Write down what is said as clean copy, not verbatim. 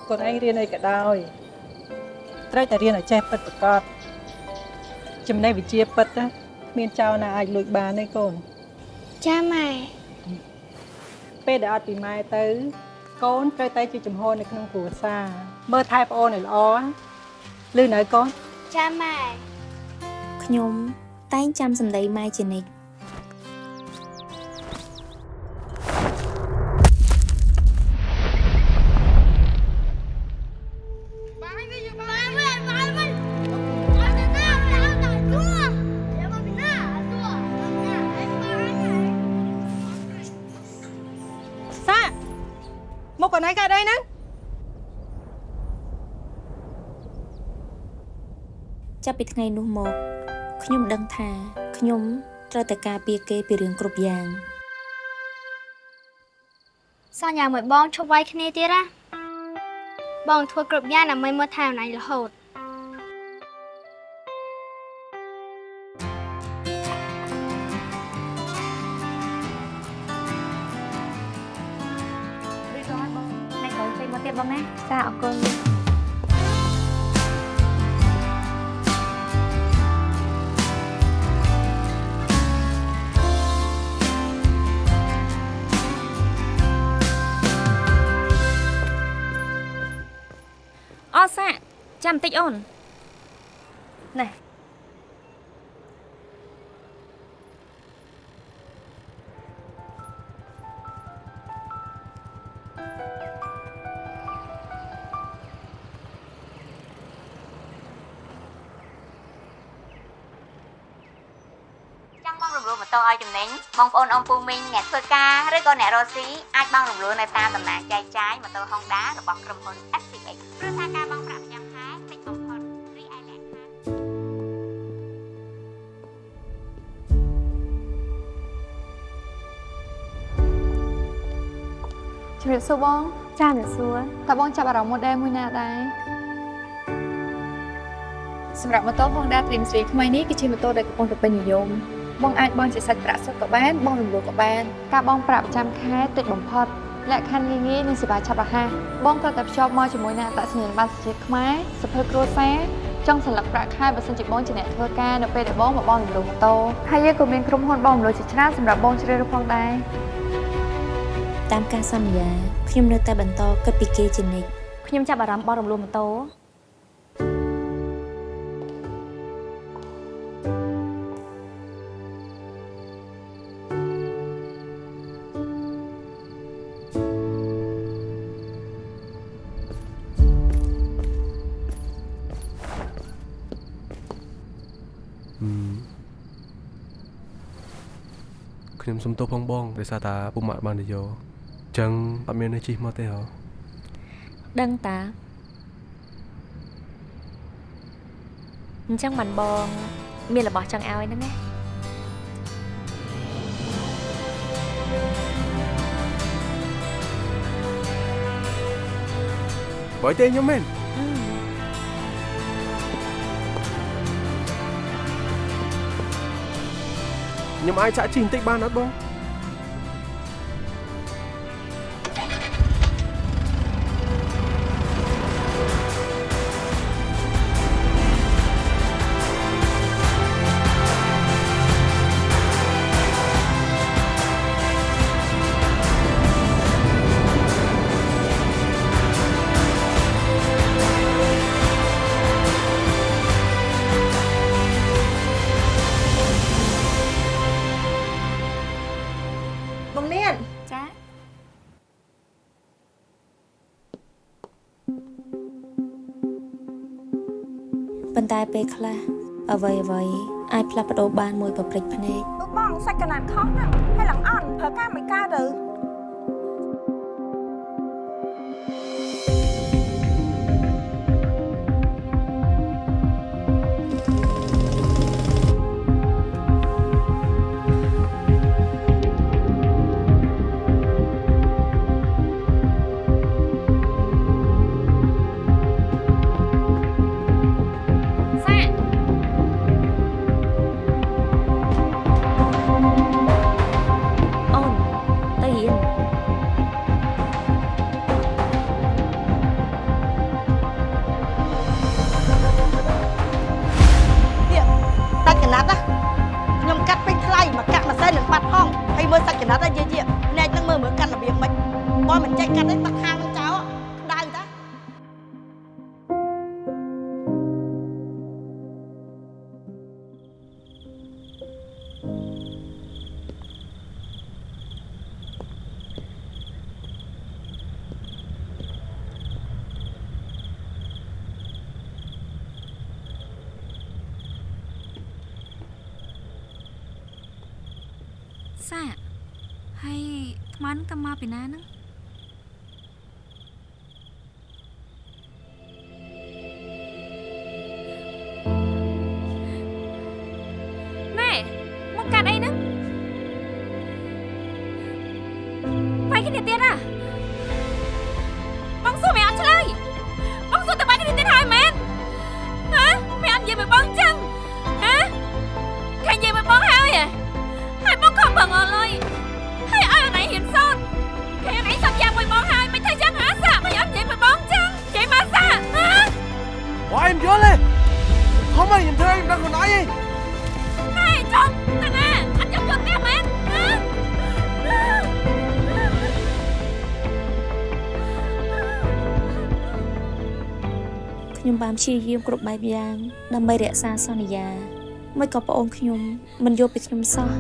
còn anh riêng này cả đôi tráiតែរៀនឲ្យចេះពិតប្រកបចំណេះវិជ្ជាពិតណាគ្មានចៅណាអាចលួចបានទេកូនចាម៉ែពេលដែលអត់ពីម៉ែទៅកូនត្រូវតែជាចំហនៅក្នុងគ្រួសារមើលថែប្អូនឲ្យល្អឮនៅកូនចាម៉ែខ្ញុំតែងចាំសម្ដីម៉ែជានិច្ចមកកូនឯងកើតអីហ្នឹងចាប់ពីថ្ងៃនោះមកខ្ញុំដឹងថាខ្ញុំត្រូវតែការពារគេពីរឿងគ្រប់យ៉ាងសន្យាមួយបងឈប់វាយគ្នាទៀតណាបងធ្វើគ្រប់យ៉ាងដើម្បីមើលថែអនឯងរហូតបងណាចាអរគុណអសាចាំបន្តិចអូនណែបងរំលោះម៉ូតូឲ្យចំណេញបងប្អូនអ៊ំពូមីងអ្នកធ្វើការឬក៏អ្នករកស៊ីអាចបងរំលោះនៅតាមតំណាងចែកចាយម៉ូតូ Honda របស់ក្រុមហ៊ុន SCX ព្រោះថាការបងប្រាក់ប្រចាំខែតិចបំផុតរីឯលក្ខខណ្ឌជំរាបសួរបងចាជំរាបសួរតើបងចាប់អារម្មណ៍ម៉ូដែលមួយណាដែរសម្រាប់ម៉ូតូ Honda Dream Series ថ្មីនេះគឺជាម៉ូតូដែលកំពុងតែពេញនិយមបងអាចបង់ជាសាច់ប្រាក់សុទ្ធក៏បានបងរំលោះក៏បានការបង់ប្រាក់ប្រចាំខែតិចបំផុតលក្ខខណ្ឌងាយៗនិងសេវាឆាប់រហ័សបងក៏តែភ្ជាប់មកជាមួយនឹងអត្តសញ្ញាណប័ណ្ណប្រជាខ្មែរសភៅគ្រួសារចង់សន្លឹកប្រាក់ខែបើសិនជាបងជាអ្នកធ្វើការនៅពេលដែលបងមកបងរំលោះម៉ូតូហើយយើងក៏មានក្រុមហ៊ុនបងរំលោះជាច្រើនសម្រាប់បងជ្រើសរើសផងដែរតាមការសន្យាខ្ញុំនៅតែបន្តគិតពីគេជានិច្ចខ្ញុំចាប់អារម្មណ៍បងរំលោះម៉ូតូខ្ញុំសុំទោសផងបងដោយសារតាពុកម៉ាក់បានទៅយកអញ្ចឹងអត់មាននៅជិះមកទេហ៎ដឹងតាអញ្ចឹងបានបងមានរបស់ចង់ឲ្យហ្នឹងណាបើទេខ្ញុំមែនខ្ញុំអាចចាក់ជីបន្តិចបានអត់បងប៉ុន្តែពេលខ្លះអ្វីអាចផ្លាស់ប្ដូរបានមួយប្រព្រឹត្តភ្នែកបងសាច់កណាត់ខុសណាស់ហើយឡើងអន់ប្រើការមិនកើតទៅហ មើលសាច់ចំណាត់តែយាយណែនឹងមើលកាត់របៀបមិនបើមិនចេះកាត់ទេតាខាងចោលដៅតា សាហើយថ្មនឹងតាមមកពីណាហ្នឹងណែមកកាត់អីហ្នឹងបាយគ្នាទៀតហ៎បងសួរមិនអត់ឆ្លើយបងសួរតែបាយគ្នាទៀតហើយមែនហ៎មិនអត់និយាយមកបងចឹងហ៎ឃើញនិយាយមកបងហើយហ៎ hai bóng không bằng ở lời hai ai này hiện son cái này sắp giang mày bóng hai mày thấy chắc hả sao mày ăn vậy mày bóng chăng vậy mà sao hả bỏ em vô lên không ai nhìn thấy em đang còn nói gì này chồng nè nè anh chồng chồng em em hả ខ្ញុំបានព្យាយាមគ្រប់បែបយ៉ាងដើម្បីរក្សាសន្យាមិនក៏ប្អូនខ្ញុំមិនយល់ពីខ្ញុំសោះ